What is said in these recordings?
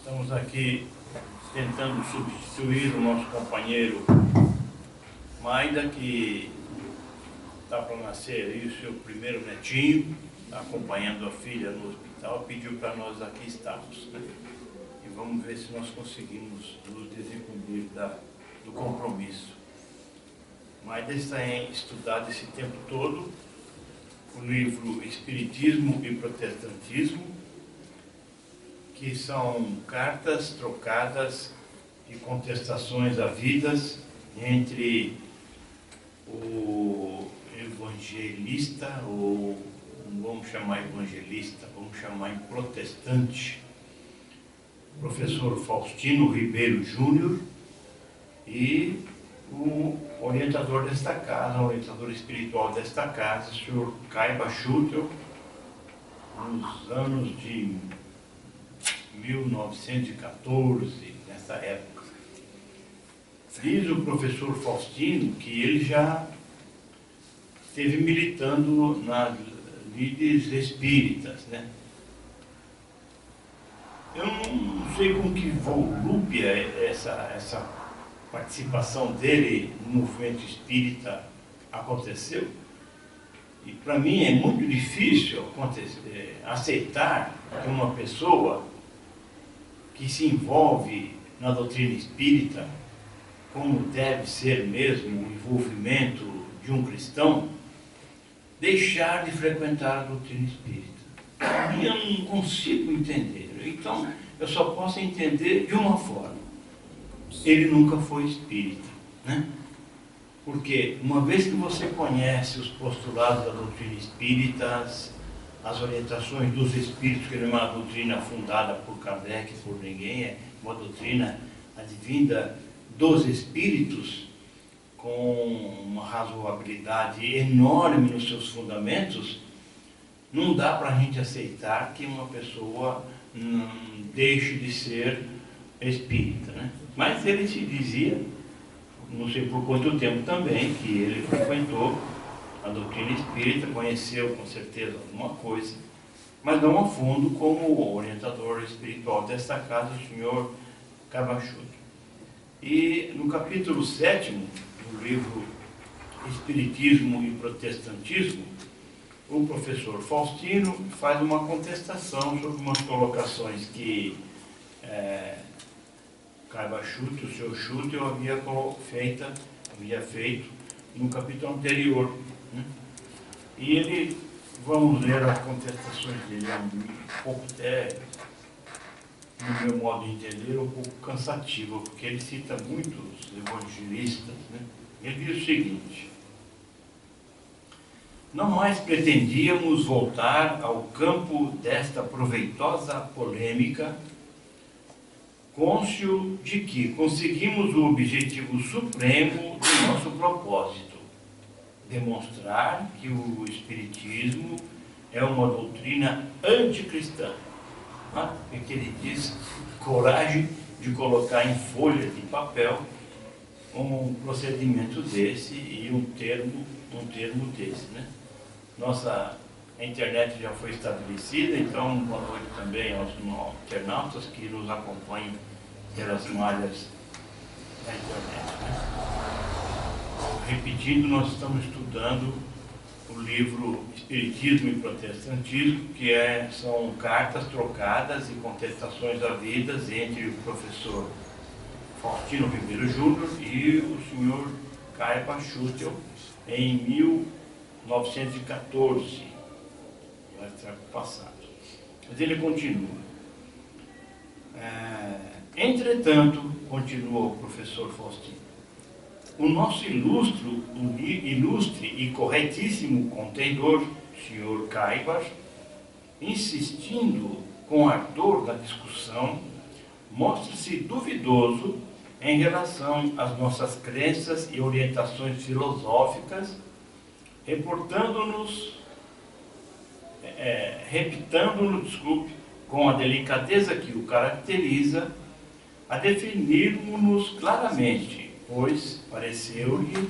Estamos aqui tentando substituir o nosso companheiro Maida, que está para nascer aí o seu primeiro netinho, está acompanhando a filha no hospital, pediu para nós aqui estarmos, né? E vamos ver se nós conseguimos nos desincumbir do compromisso. Maida está estudado esse tempo todo o livro Espiritismo e Protestantismo, que são cartas trocadas e contestações à vida entre o evangelista, ou não vamos chamar evangelista, vamos chamar protestante, professor Faustino Ribeiro Júnior, e o orientador desta casa, o orientador espiritual desta casa, o senhor Caiba Schutel, nos anos de 1914, nessa época. Diz o professor Faustino que ele já esteve militando nas lides espíritas, né? Eu não sei com que volúpia essa participação dele no movimento espírita aconteceu, e para mim é muito difícil aceitar que uma pessoa que se envolve na doutrina espírita, como deve ser mesmo o envolvimento de um cristão, deixar de frequentar a doutrina espírita. E eu não consigo entender. Então, eu só posso entender de uma forma: ele nunca foi espírita, né? Porque uma vez que você conhece os postulados da doutrina espírita, as orientações dos espíritos, que não é uma doutrina fundada por Kardec, por ninguém, é uma doutrina advinda dos espíritos, com uma razoabilidade enorme nos seus fundamentos, não dá para a gente aceitar que uma pessoa deixe de ser espírita, né? Mas ele se dizia, não sei por quanto tempo também, que ele frequentou a doutrina espírita, conheceu com certeza alguma coisa, mas não a fundo, como orientador espiritual desta casa, o senhor Cabachuto. E no capítulo 7º, do livro Espiritismo e Protestantismo, o professor Faustino faz uma contestação sobre umas colocações que Cabachuto, o senhor Schutel, havia feito no capítulo anterior, né? E ele, vamos ler as contestações dele, é um pouco até, no meu modo de entender, um pouco cansativo, porque ele cita muitos evangelistas, né? Ele diz o seguinte: não mais pretendíamos voltar ao campo desta proveitosa polêmica, cônscio de que conseguimos o objetivo supremo do nosso propósito: demonstrar que o Espiritismo é uma doutrina anticristã. Porque ele diz, coragem de colocar em folha de papel um procedimento desse e um termo desse, né? A internet já foi estabelecida, então boa noite também aos internautas que nos acompanham pelas malhas da internet, né? Repetindo, nós estamos estudando o livro Espiritismo e Protestantismo, que são cartas trocadas e contestações havidas entre o professor Faustino Ribeiro Júnior e o senhor Caiba Schutel em 1914, vai estar passado. Mas ele continua. Entretanto, continua o professor Faustino, o nosso ilustre e corretíssimo contendor, senhor Caibas, insistindo com ardor na discussão, mostra-se duvidoso em relação às nossas crenças e orientações filosóficas, repitando-nos, com a delicadeza que o caracteriza, a definirmos-nos claramente, pois pareceu-lhe,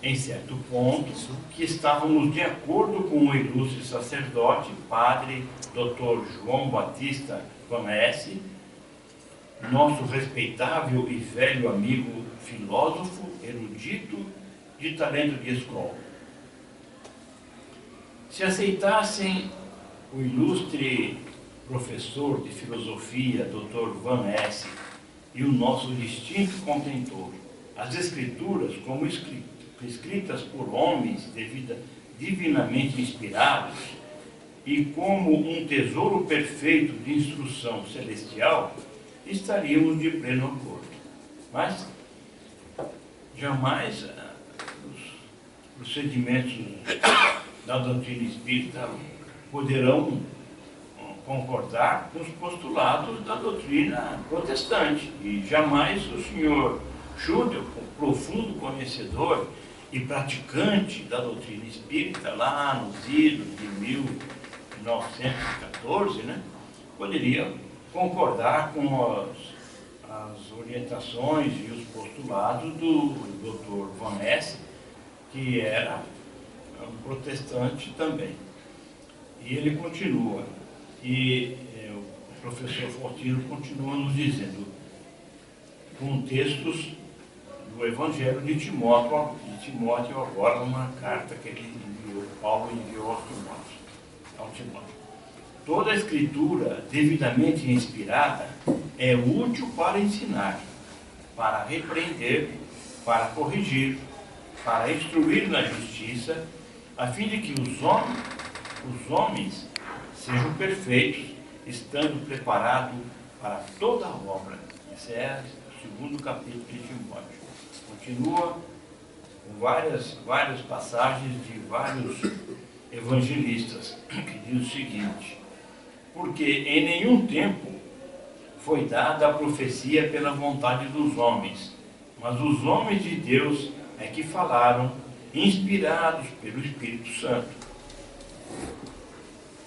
em certo ponto, que estávamos de acordo com o ilustre sacerdote, padre Dr. João Batista Van Hesse, nosso respeitável e velho amigo filósofo, erudito, de talento de escola. Se aceitassem o ilustre professor de filosofia, Dr. Van Hesse, e o nosso distinto contentor, as escrituras como escritas por homens divinamente inspirados e como um tesouro perfeito de instrução celestial, estaríamos de pleno acordo. Mas jamais os procedimentos da doutrina espírita poderão concordar com os postulados da doutrina protestante. E jamais o senhor Schudel, profundo conhecedor e praticante da doutrina espírita, lá nos idos de 1914, né, poderia concordar com as orientações e os postulados do Dr. Van Hesse, que era um protestante também. E ele continua, e o professor Faustino continua nos dizendo, com textos do Evangelho de Timóteo agora, uma carta que ele enviou, Paulo enviou ao Timóteo. Toda a escritura devidamente inspirada é útil para ensinar, para repreender, para corrigir, para instruir na justiça, a fim de que os homens sejam perfeitos, estando preparados para toda a obra. Esse é o segundo capítulo de Timóteo. Continua com várias passagens de vários evangelistas, que diz o seguinte: porque em nenhum tempo foi dada a profecia pela vontade dos homens, mas os homens de Deus é que falaram, inspirados pelo Espírito Santo.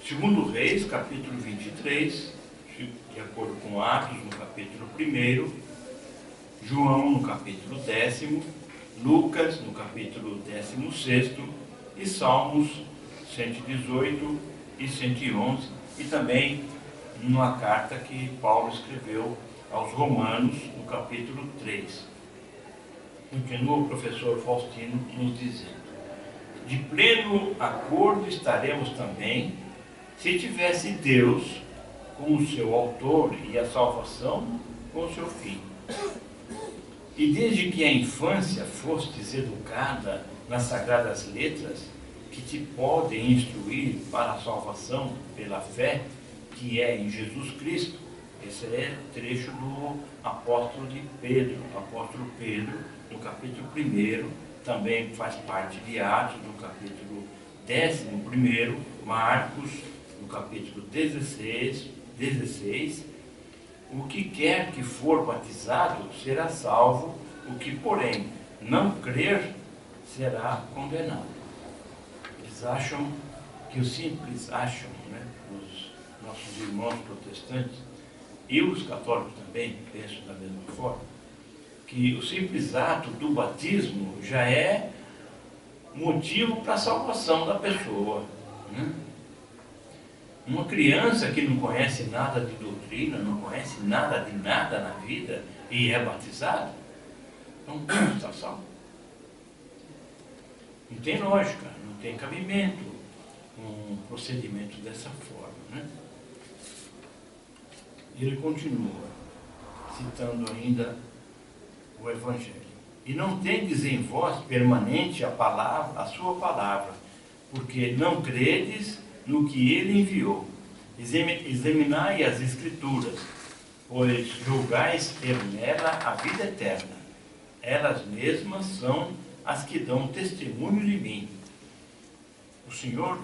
Segundo Reis, capítulo 23, de acordo com Atos, no capítulo 1, João, no capítulo 10º, Lucas, no capítulo 16º, e Salmos 118 e 111, e também numa carta que Paulo escreveu aos Romanos, no capítulo 3. Continua o professor Faustino nos dizendo: de pleno acordo estaremos também se tivesse Deus como seu autor e a salvação como seu fim. E desde que a infância fostes educada nas sagradas letras, que te podem instruir para a salvação pela fé, que é em Jesus Cristo. Esse é trecho do apóstolo Pedro, no capítulo 1, também faz parte de Atos, no capítulo 11, Marcos, no capítulo 16, o que quer que for batizado será salvo, o que, porém, não crer será condenado. Eles acham que os simples né, os nossos irmãos protestantes, e os católicos também pensam da mesma forma, que o simples ato do batismo já é motivo para a salvação da pessoa, né? Uma criança que não conhece nada de doutrina, não conhece nada de nada na vida e é batizado, não está salvo. Não tem lógica, não tem cabimento um procedimento dessa forma, né? Ele continua, citando ainda o Evangelho. E não tendes em vós permanente a sua palavra, porque não credes no que ele enviou. Examinai as Escrituras, pois julgais ter nela a vida eterna. Elas mesmas são as que dão testemunho de mim. O Senhor,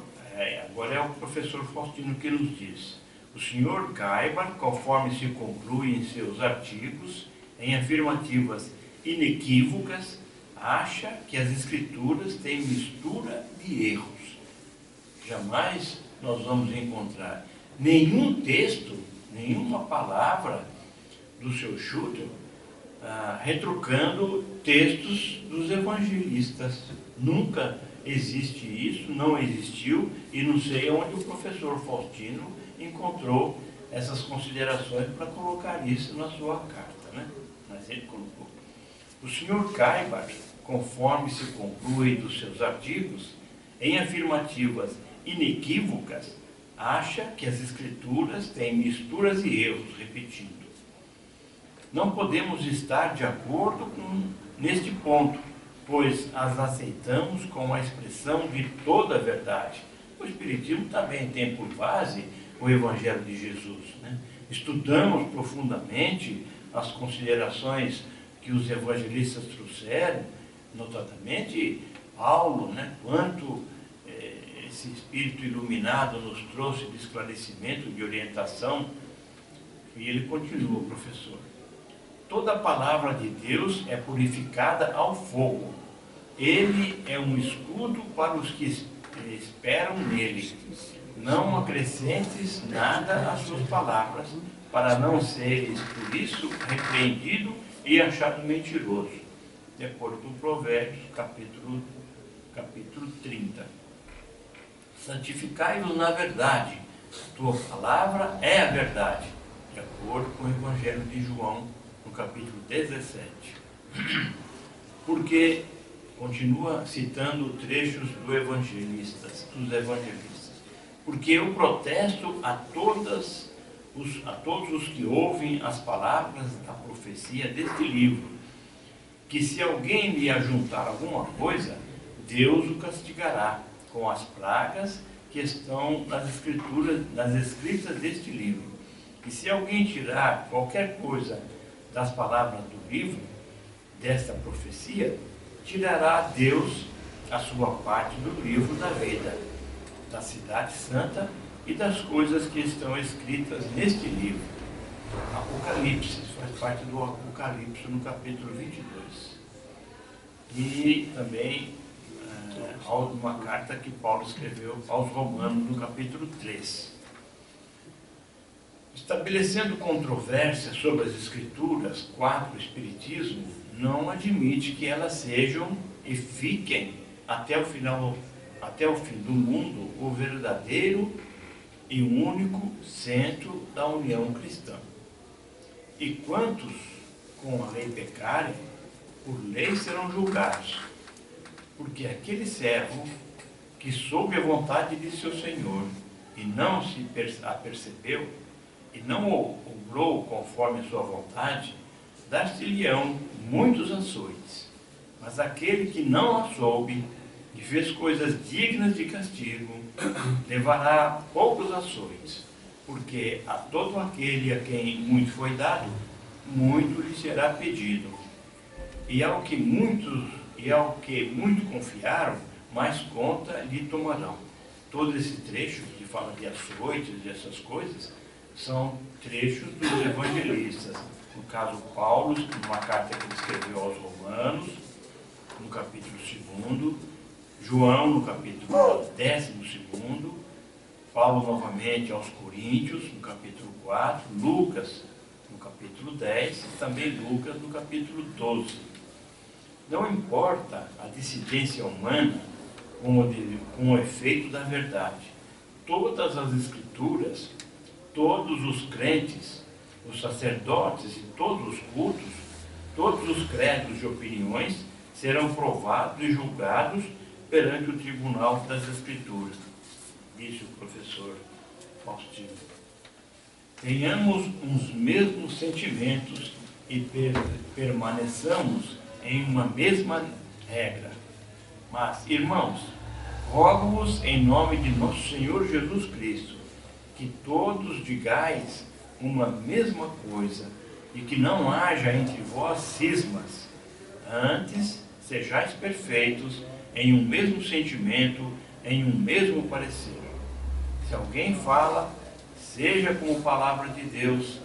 agora é o professor Faustino que nos diz, o Senhor Gaibar, conforme se conclui em seus artigos, em afirmativas inequívocas, acha que as Escrituras têm mistura de erros. Jamais nós vamos encontrar nenhum texto, nenhuma palavra do seu Schudel retrucando textos dos evangelistas. Nunca existe isso, não existiu, e não sei onde o professor Faustino encontrou essas considerações para colocar isso na sua carta, né? Mas ele colocou. O Sr. Caibart, conforme se conclui dos seus artigos, em afirmativas inequívocas, acha que as Escrituras têm misturas e erros, repetindo. Não podemos estar de acordo neste ponto, pois as aceitamos como a expressão de toda a verdade. O Espiritismo também tem por base o Evangelho de Jesus, né? Estudamos profundamente as considerações que os evangelistas trouxeram, notadamente Paulo, né? Quanto esse Espírito iluminado nos trouxe de esclarecimento, de orientação. E ele continua, professor. Toda palavra de Deus é purificada ao fogo. Ele é um escudo para os que esperam nele. Não acrescentes nada às suas palavras, para não seres por isso repreendido e achado mentiroso. De acordo com Provérbios, capítulo 30. Santificai-vos na verdade. Tua palavra é a verdade. De acordo com o Evangelho de João, no capítulo 17. Porque, continua citando trechos dos evangelistas, porque eu protesto a todos os que ouvem as palavras da profecia deste livro, que se alguém lhe ajuntar alguma coisa, Deus o castigará com as pragas que estão nas escritas deste livro. E se alguém tirar qualquer coisa das palavras do livro, desta profecia, tirará Deus a sua parte do livro da vida, da cidade santa e das coisas que estão escritas neste livro. Apocalipse, faz parte do Apocalipse no capítulo 22. E também uma carta que Paulo escreveu aos Romanos no capítulo 3. Estabelecendo controvérsia sobre as Escrituras, 4, o Espiritismo não admite que elas sejam e fiquem até o fim do mundo, o verdadeiro e único centro da união cristã. E quantos com a lei pecarem, por lei serão julgados, porque aquele servo que soube a vontade de seu Senhor e não se apercebeu, e não obrou conforme a sua vontade, dar-se-lhe-ão muitos açoites. Mas aquele que não a soube e fez coisas dignas de castigo, levará poucos açoites, porque a todo aquele a quem muito foi dado, muito lhe será pedido. E ao que muito confiaram, mais conta lhe tomarão. Todo esse trecho que fala de açoites e essas coisas, são trechos dos evangelistas. No caso, Paulo, numa carta que ele escreveu aos Romanos, no capítulo 2, João, no capítulo 12, Paulo, novamente, aos Coríntios, no capítulo 4, Lucas, no capítulo 10, e também Lucas, no capítulo 12. Não importa a dissidência humana com o efeito da verdade. Todas as Escrituras, todos os crentes, os sacerdotes e todos os cultos, todos os credos e opiniões serão provados e julgados perante o tribunal das Escrituras, disse o professor Faustino. Tenhamos os mesmos sentimentos e permaneçamos em uma mesma regra. Mas, irmãos, rogo-vos em nome de nosso Senhor Jesus Cristo, que todos digais uma mesma coisa e que não haja entre vós cismas. Antes, sejais perfeitos em um mesmo sentimento, em um mesmo parecer. Se alguém fala, seja como palavra de Deus,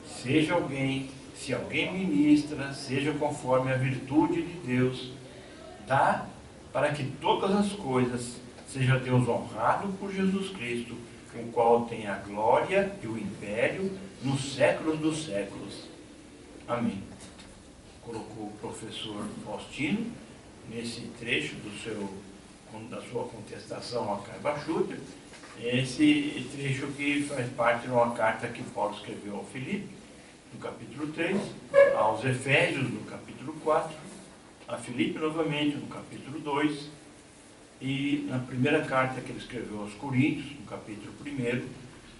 se alguém ministra, seja conforme a virtude de Deus, dá para que todas as coisas seja Deus honrado por Jesus Cristo, o qual tem a glória e o império nos séculos dos séculos. Amém. Colocou o professor Faustino nesse trecho da sua contestação a Caibachúter, esse trecho que faz parte de uma carta que Paulo escreveu ao Filipe, no capítulo 3, aos Efésios, no capítulo 4, a Filipe novamente, no capítulo 2, e na primeira carta que ele escreveu aos Coríntios, no capítulo 1,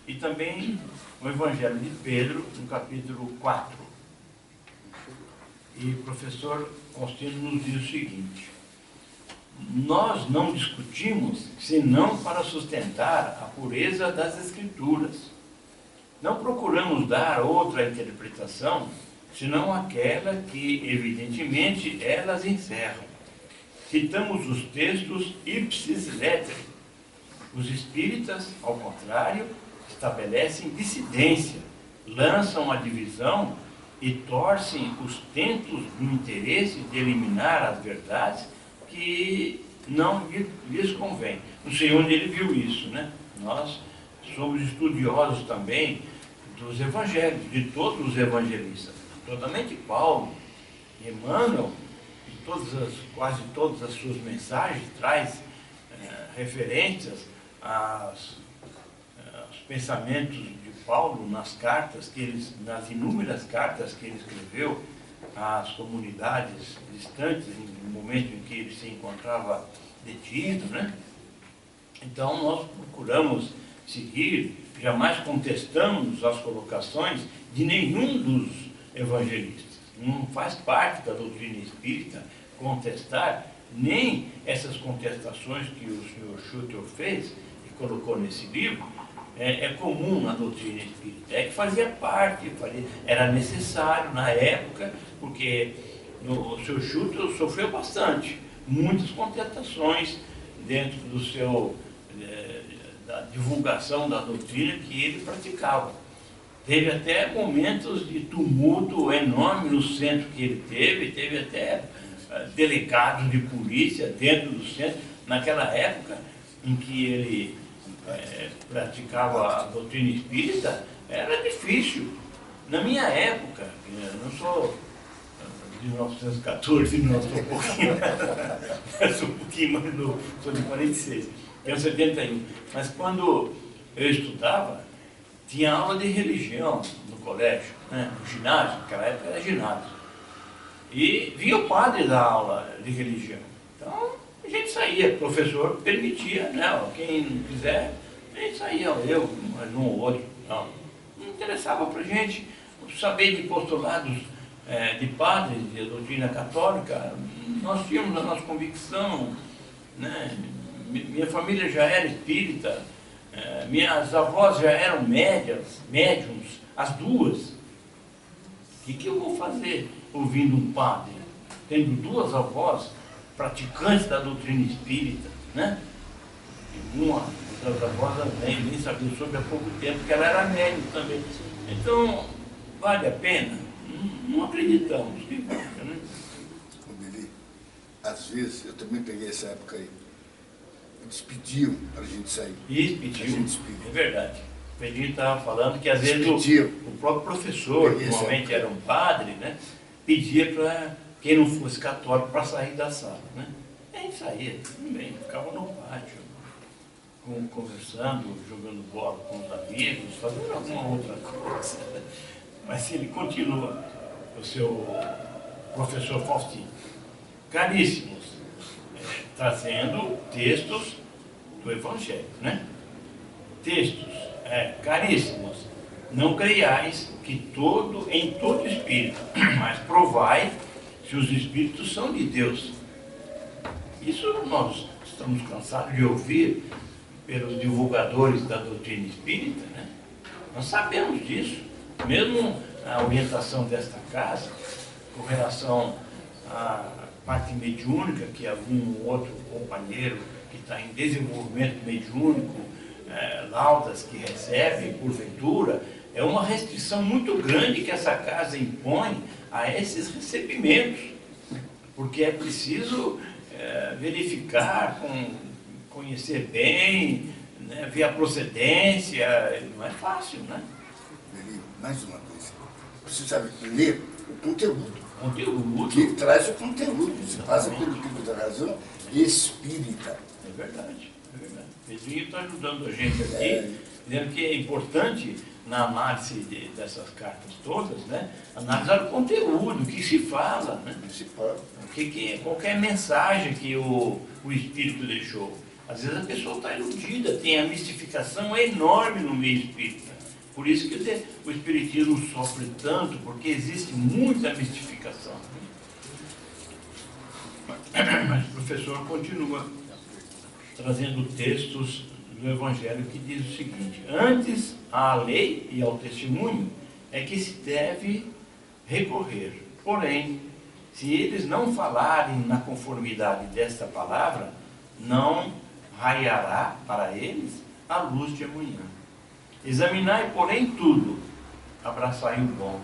e também o Evangelho de Pedro, no capítulo 4. E o professor Constantino nos diz o seguinte: nós não discutimos senão para sustentar a pureza das Escrituras. Não procuramos dar outra interpretação, senão aquela que, evidentemente, elas encerram. Citamos os textos ipsis lettere. Os espíritas, ao contrário, estabelecem dissidência, lançam a divisão e torcem os tentos no interesse de eliminar as verdades que não lhes convém. Não sei onde ele viu isso, né? Nós somos estudiosos também dos evangelhos, de todos os evangelistas. Totalmente Paulo, Emmanuel, e quase todas as suas mensagens traz referências aos pensamentos de Paulo nas cartas nas inúmeras cartas que ele escreveu às comunidades distantes, no momento em que ele se encontrava detido, né? Então nós procuramos seguir, jamais contestamos as colocações de nenhum dos evangelistas. Não faz parte da doutrina espírita contestar nem essas contestações que o senhor Schutter fez e colocou nesse livro. É comum na doutrina espírita, é que fazia parte, era necessário na época, porque o senhor Schutter sofreu bastante, muitas contestações dentro da divulgação da doutrina que ele praticava. Teve até momentos de tumulto enorme no centro que ele teve até delegados de polícia dentro do centro, naquela época em que ele praticava a doutrina espírita, era difícil. Na minha época, eu não sou de 1914, não, sou um pouquinho, sou um pouquinho mais novo, sou de 46, tenho 71, mas quando eu estudava, tinha aula de religião no colégio, né, no ginásio, naquela época era ginásio, e vinha o padre dar aula de religião. Então, a gente saía, o professor permitia, né? Quem não quiser, a gente saía, eu, mais um ou outro. Não interessava para a gente saber de postulados de padres, de doutrina católica. Nós tínhamos a nossa convicção, né? Minha família já era espírita, minhas avós já eram médiums, as duas. O que eu vou fazer ouvindo um padre, tendo duas avós praticantes da doutrina espírita, né? E uma das avós nem sabia sobre há pouco tempo, que ela era médium também. Então, vale a pena? Não acreditamos que vale, né? Às vezes, eu também peguei essa época aí, eles pediam para a gente sair. Isso, pediam, é verdade. O Pedrinho estava falando que às vezes o próprio professor, que normalmente era um padre, né, pedia para quem não fosse católico para sair da sala, né? E a gente saía, tudo bem, ficava no pátio, conversando, jogando bola com os amigos, fazendo alguma outra coisa. Mas se ele continua, o seu professor Faustino, caríssimos, trazendo textos do Evangelho, né? Textos caríssimos, não creiais que em todo espírito, mas provai se os espíritos são de Deus. Isso nós estamos cansados de ouvir pelos divulgadores da doutrina espírita, né? Nós sabemos disso, mesmo a orientação desta casa, com relação à parte mediúnica, que algum outro companheiro que está em desenvolvimento mediúnico, laudas que recebe, porventura, é uma restrição muito grande que essa casa impõe a esses recebimentos, porque é preciso verificar, conhecer bem, né, ver a procedência, não é fácil, né? Mais uma coisa, você sabe ler o conteúdo. Conteúdo. Que traz o conteúdo, se passa pelo livro da razão espírita. É verdade. Pedrinho está ajudando a gente aqui, dizendo que é importante, na análise dessas cartas todas, né, analisar o conteúdo, o que se fala, né? Qualquer mensagem que o Espírito deixou. Às vezes a pessoa está iludida, tem a mistificação enorme no meio espírita. Por isso que o Espiritismo sofre tanto, porque existe muita mistificação. Mas o professor continua trazendo textos do Evangelho que diz o seguinte: antes à lei e ao testemunho é que se deve recorrer. Porém, se eles não falarem na conformidade desta palavra, não raiará para eles a luz de amanhã. Examinai, porém, tudo, abraçai o bom.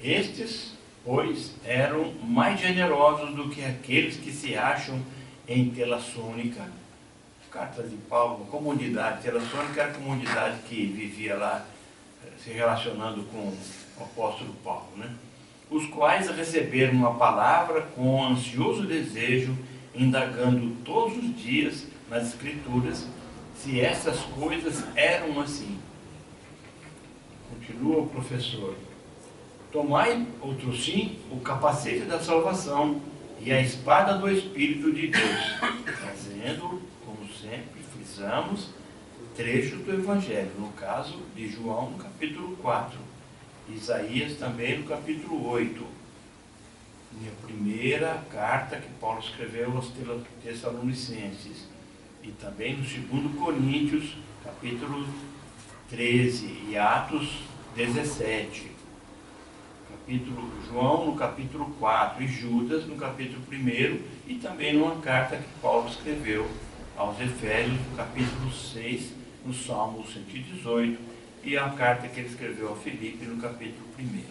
Estes, pois, eram mais generosos do que aqueles que se acham em Telassônica. Cartas de Paulo, comunidade. Telassônica era a comunidade que vivia lá, se relacionando com o apóstolo Paulo, né? Os quais receberam a palavra com ansioso desejo, indagando todos os dias nas Escrituras se essas coisas eram assim. Continua o professor: tomai, outro sim, o capacete da salvação e a espada do Espírito de Deus, trazendo, como sempre frisamos, trecho do Evangelho, no caso de João, no capítulo 4, Isaías também no capítulo 8, e a primeira carta que Paulo escreveu aos Tessalonicenses, e também no 2 Coríntios, capítulo 13, e Atos 17, João no capítulo 4, e Judas no capítulo 1, e também numa carta que Paulo escreveu aos Efésios, no capítulo 6, no Salmo 118, e a carta que ele escreveu a Filipe no capítulo 1.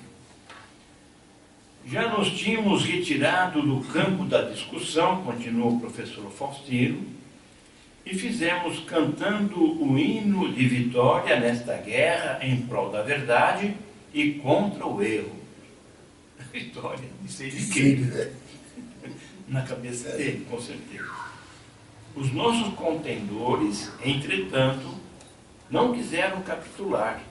Já nos tínhamos retirado do campo da discussão, continuou o professor Faustino, e fizemos cantando o hino de vitória nesta guerra em prol da verdade e contra o erro. Vitória, não sei de quem. Na cabeça dele, com certeza. Os nossos contendores, entretanto, não quiseram capitular,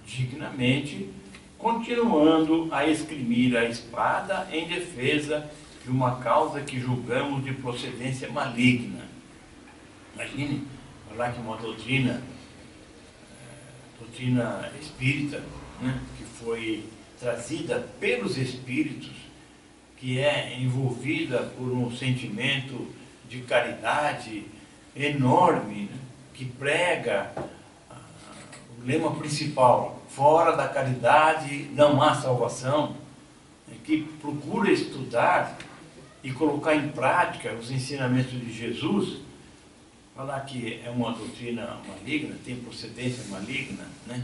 dignamente, continuando a esgrimir a espada em defesa de uma causa que julgamos de procedência maligna. Imagine falar que uma doutrina espírita, né, que foi trazida pelos espíritos, que é envolvida por um sentimento de caridade enorme, né, que prega o lema principal: fora da caridade não há salvação, que procura estudar e colocar em prática os ensinamentos de Jesus. Falar que é uma doutrina maligna, tem procedência maligna, né?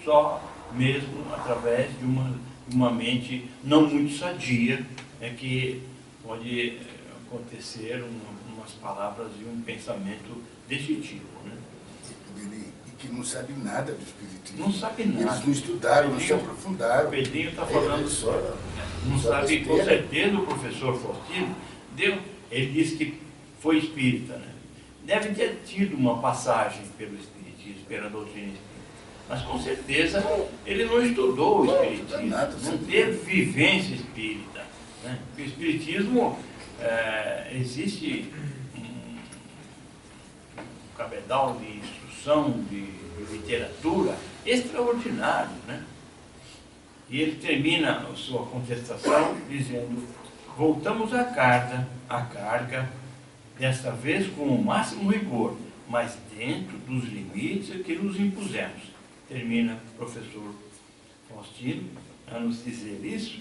Só mesmo através de uma mente não muito sadia é que pode acontecer umas palavras e um pensamento desse tipo, né? E que não sabe nada do espiritismo. Não sabe nada. Eles não estudaram, não se aprofundaram. O Pedrinho está falando só, não sabe, com certeza o professor Faustino ele disse que foi espírita, né? Deve ter tido uma passagem pelo espiritismo, pela doutrina espírita, mas com certeza ele não estudou o espiritismo, não teve vivência espírita, né? Porque o espiritismo existe um cabedal de instrução, de literatura extraordinário, né? E ele termina a sua contestação dizendo: voltamos à carga, desta vez com o máximo rigor, mas dentro dos limites que nos impusemos. Termina o professor Faustino a nos dizer isso.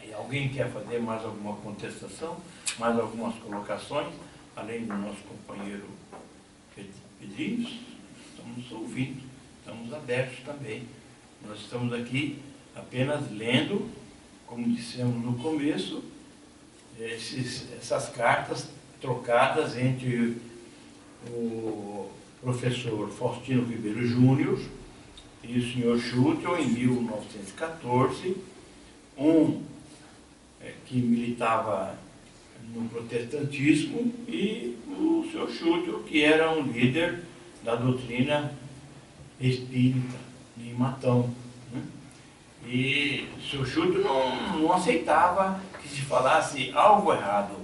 E alguém quer fazer mais alguma contestação, mais algumas colocações, além do nosso companheiro Pedrinho? Estamos ouvindo, estamos abertos também. Nós estamos aqui apenas lendo, como dissemos no começo, essas cartas trocadas entre o professor Faustino Ribeiro Júnior e o senhor Schutel em 1914, que militava no protestantismo, e o Sr. Schutel, que era um líder da doutrina espírita de Matão, né? E o Sr. Schutel não aceitava que se falasse algo errado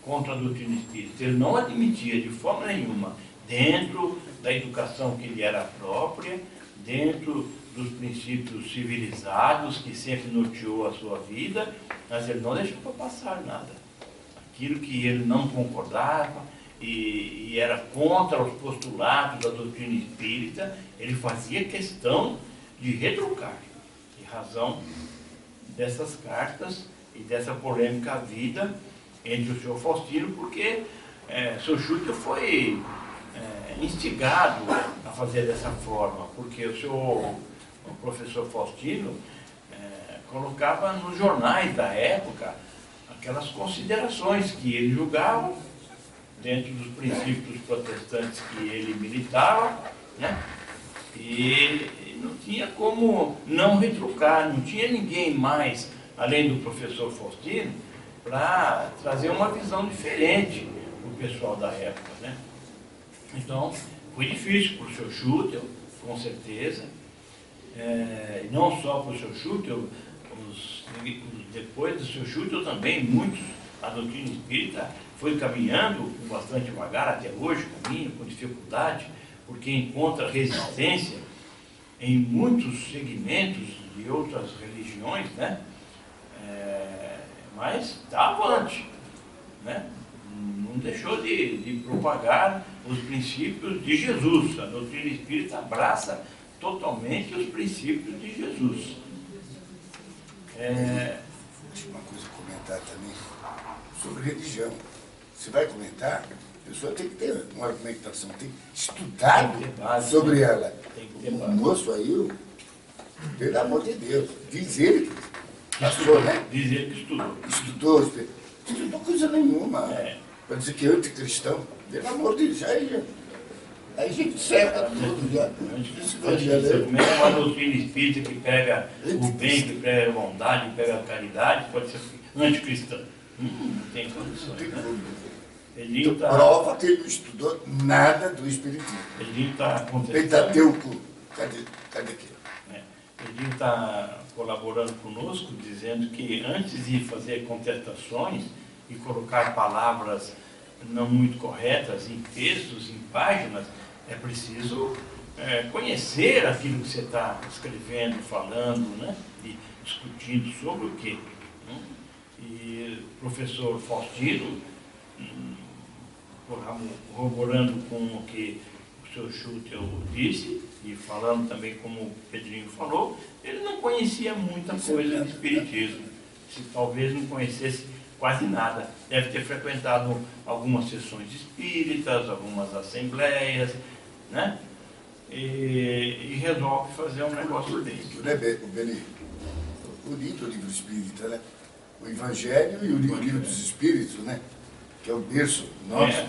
contra a doutrina espírita. Ele não admitia de forma nenhuma, dentro da educação que lhe era própria, dentro dos princípios civilizados que sempre norteou a sua vida, mas ele não deixava passar nada. Aquilo que ele não concordava e era contra os postulados da doutrina espírita, ele fazia questão de retrucar, em razão dessas cartas e dessa polêmica havida entre o senhor Faustino, porque o senhor Schutel foi instigado a fazer dessa forma, porque o professor Faustino colocava nos jornais da época aquelas considerações que ele julgava dentro dos princípios protestantes que ele militava, né? E não tinha como não retrucar, não tinha ninguém mais, além do professor Faustino, para trazer uma visão diferente para o pessoal da época, né? Então, foi difícil para o Sr. Schutel, com certeza, não só para o Sr. Schutel, depois do Sr. Schutel também, muitos, a doutrina espírita foi caminhando bastante devagar, até hoje caminha com dificuldade, porque encontra resistência em muitos segmentos de outras religiões, né? Mas está avante, né? Não deixou de propagar os princípios de Jesus. A doutrina espírita abraça totalmente os princípios de Jesus. Deixa uma coisa a comentar também sobre religião. Você vai comentar, a pessoa tem que ter uma argumentação, tem que estudar sobre, né, ela. Tem que ter o moço aí, pelo amor de Deus, diz ele que passou, né? Diz ele que estudou. Estudou coisa nenhuma. Para dizer que é anticristão, pelo amor de Deus, aí a gente cerca tudo já. Como é uma doutrina espírita que prega o bem, que prega a bondade, que prega a caridade, pode ser anticristão. Não tem condições, né? Então, prova que ele não estudou nada do espiritismo. Ele está Pentateuco, cadê aquilo? Ele está colaborando conosco, dizendo que antes de fazer contestações e colocar palavras não muito corretas em textos, em páginas, é preciso conhecer aquilo que você está escrevendo, falando, né? E discutindo sobre o quê. E o professor Faustino, corroborando com o que o Sr. Schutel disse, e falando também como o Pedrinho falou, ele não conhecia muita coisa de espiritismo. Se talvez não conhecesse quase nada. Deve ter frequentado algumas sessões espíritas, algumas assembleias, né? E resolve fazer um negócio desse. Né, Beni? O livro espírita, né? O Evangelho e o livro dos Espíritos, né? Que é o berço nosso.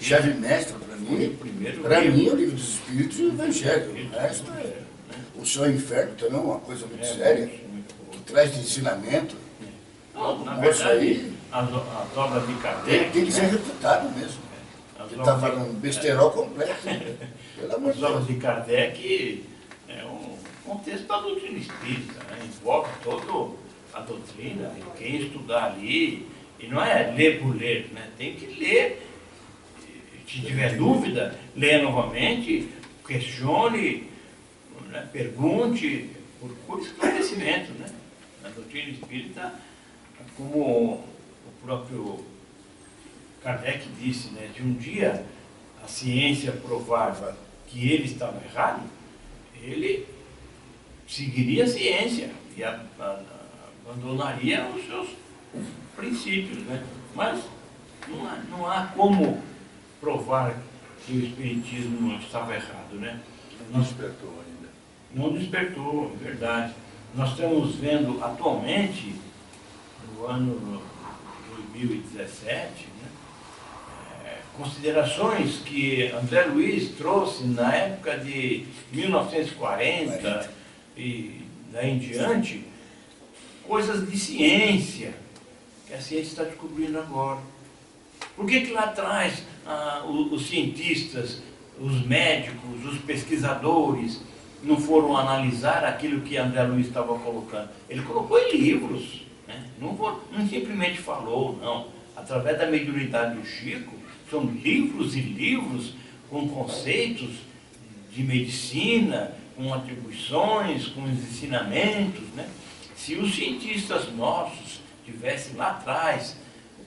Chave mestra para mim. Para mim é o livro dos Espíritos e o Evangelho. O resto o céu e o inferno também é uma coisa muito séria, que traz de ensinamento. Não, na verdade, as obras de Kardec... Tem que ser refutado mesmo. Ele está falando besterol completo. Pelo amor de Deus. As obras de Kardec é um contexto da doutrina espírita, né? Envolve toda a doutrina, e quem estudar ali, e não é ler por ler, né? Tem que ler, se tiver dúvida, leia novamente, questione, né? Pergunte, procure esclarecimento, né? A doutrina espírita, como o próprio Kardec disse, né? De um dia a ciência provava que ele estava errado, ele seguiria a ciência e abandonaria os seus princípios, né? Mas não há como provar que o espiritismo estava errado, né? Não despertou ainda. Não despertou, é verdade. Nós estamos vendo atualmente, no ano 2017, né, considerações que André Luiz trouxe na época de 1940 e daí em diante, coisas de ciência que a ciência está descobrindo agora. Por que lá atrás os cientistas, os médicos, os pesquisadores não foram analisar aquilo que André Luiz estava colocando? Ele colocou em livros, né? Não simplesmente falou, não. Através da mediunidade do Chico, são livros e livros com conceitos de medicina, com atribuições, com ensinamentos, né? Se os cientistas nossos tivessem lá atrás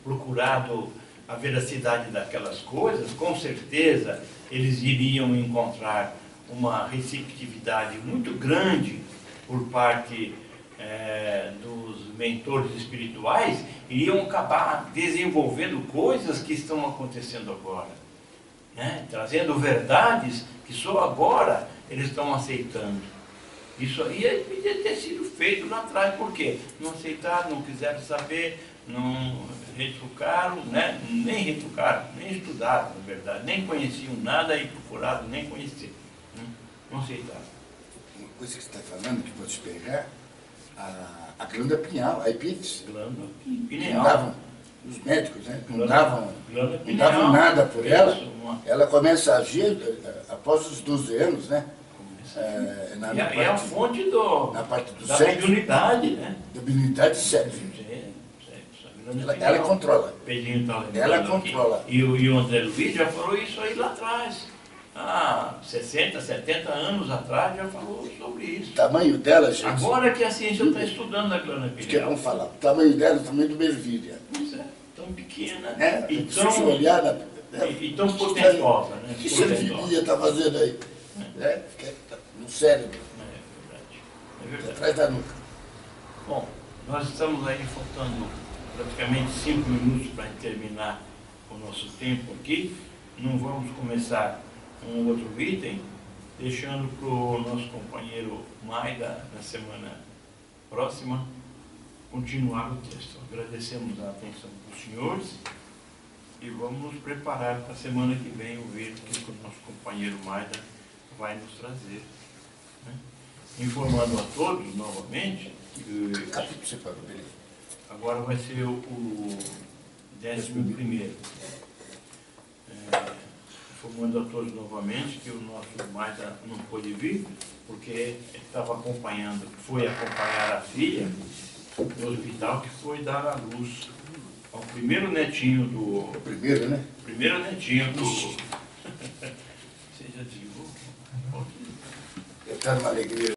procurado a veracidade daquelas coisas, com certeza eles iriam encontrar uma receptividade muito grande por parte dos mentores espirituais, iriam acabar desenvolvendo coisas que estão acontecendo agora, né? Trazendo verdades que só agora eles estão aceitando. Isso aí devia ter sido feito lá atrás. Por quê? Não aceitaram, não quiseram saber, não retrucaram, né? Nem retrucaram, nem estudaram, na verdade, nem conheciam nada e procuraram nem conhecer, né? Não aceitaram. Uma coisa que você está falando, que pode te pegar, a glândula pineal, a epífise. Glândula Não pineal. davam, os médicos, né? Não davam pineal, nada por ela. Isso, Ela começa a agir após os 12 anos, né? É a fonte na parte do da sexo, mediunidade, né? da mediunidade sexo. Ela controla. Pedrinho tá lembrando Ela aqui. controla. E o André Luiz já falou isso aí lá atrás. 60, 70 anos atrás já falou sobre isso. O tamanho dela, gente. Agora que a ciência está estudando a glândula Que pineal. vamos falar. O tamanho dela é o tamanho do Mervilha. Pois é, tão pequena E tão potentosa, né? O que essa Mervilha está fazendo aí? No cérebro. É verdade. Atrás da nuca. Bom, nós estamos aí faltando praticamente 5 minutos para terminar o nosso tempo aqui. Não vamos começar um outro item, deixando para o nosso companheiro Maida, na semana próxima, continuar o texto. Agradecemos a atenção dos senhores e vamos nos preparar para a semana que vem ouvir o que o nosso companheiro Maida vai nos trazer, né? Informando a todos novamente que agora vai ser o 11º. Informando a todos novamente que o nosso Maida não pôde vir, porque ele estava foi acompanhar a filha no hospital, que foi dar à luz ao primeiro netinho do... O primeiro, né? Primeiro netinho do... Você já desligou? Eu quero uma alegria.